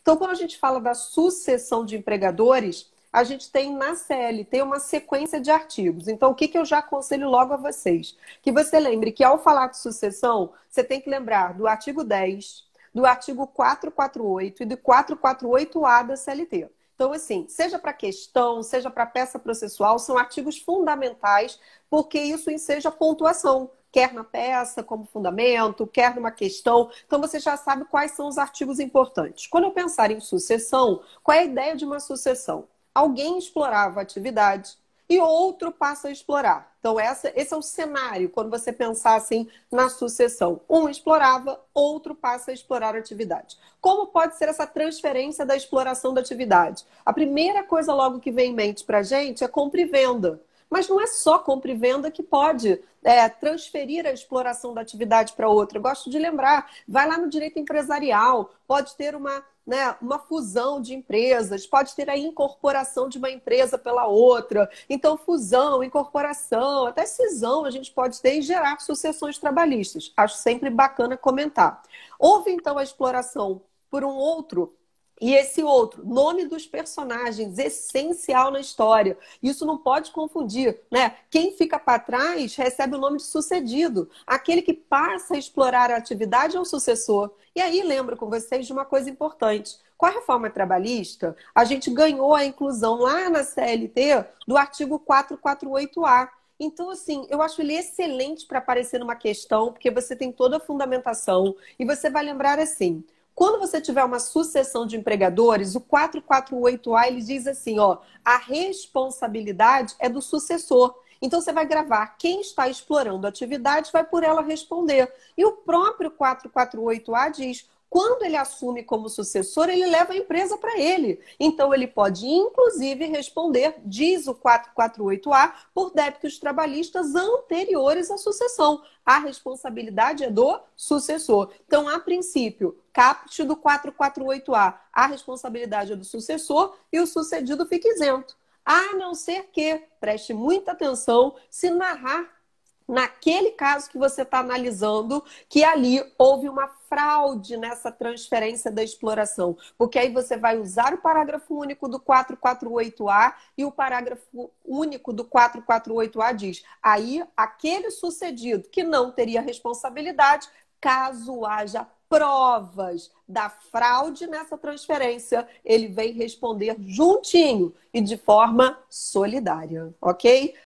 Então, quando a gente fala da sucessão de empregadores, a gente tem na CLT uma sequência de artigos. Então, o que eu já aconselho logo a vocês? Que você lembre que ao falar de sucessão, você tem que lembrar do artigo 10, do artigo 448 e do 448A da CLT. Então, assim, seja para questão, seja para peça processual, são artigos fundamentais, porque isso enseja pontuação, quer na peça como fundamento, quer numa questão. Então, você já sabe quais são os artigos importantes. Quando eu pensar em sucessão, qual é a ideia de uma sucessão? Alguém explorava a atividade e outro passa a explorar. Então, esse é o cenário, quando você pensar assim na sucessão. Um explorava, outro passa a explorar a atividade. Como pode ser essa transferência da exploração da atividade? A primeira coisa logo que vem em mente para a gente é compra e venda. Mas não é só compra e venda que pode transferir a exploração da atividade para outra. Eu gosto de lembrar, vai lá no direito empresarial, pode ter uma fusão de empresas, pode ter a incorporação de uma empresa pela outra. Então, fusão, incorporação, até cisão a gente pode ter e gerar sucessões trabalhistas. Acho sempre bacana comentar. Houve, então, a exploração por um outro. E esse outro, nome dos personagens, essencial na história. Isso não pode confundir, né? Quem fica para trás recebe o nome de sucedido. Aquele que passa a explorar a atividade é o sucessor. E aí lembro com vocês de uma coisa importante. Com a reforma trabalhista, a gente ganhou a inclusão lá na CLT do artigo 448A. Então, assim, eu acho ele excelente para aparecer numa questão, porque você tem toda a fundamentação e você vai lembrar assim. Quando você tiver uma sucessão de empregadores, o 448A ele diz assim, ó, a responsabilidade é do sucessor. Então você vai gravar quem está explorando a atividade vai por ela responder. E o próprio 448A diz, quando ele assume como sucessor, ele leva a empresa para ele. Então ele pode inclusive responder, diz o 448A, por débitos trabalhistas anteriores à sucessão. A responsabilidade é do sucessor. Então, a princípio, caput do 448A, a responsabilidade é do sucessor e o sucedido fica isento. A não ser que, preste muita atenção, se narrar naquele caso que você está analisando, que ali houve uma fraude nessa transferência da exploração. Porque aí você vai usar o parágrafo único do 448A e o parágrafo único do 448A diz, aí aquele sucedido que não teria responsabilidade, caso haja provas da fraude nessa transferência, ele vem responder juntinho e de forma solidária, ok?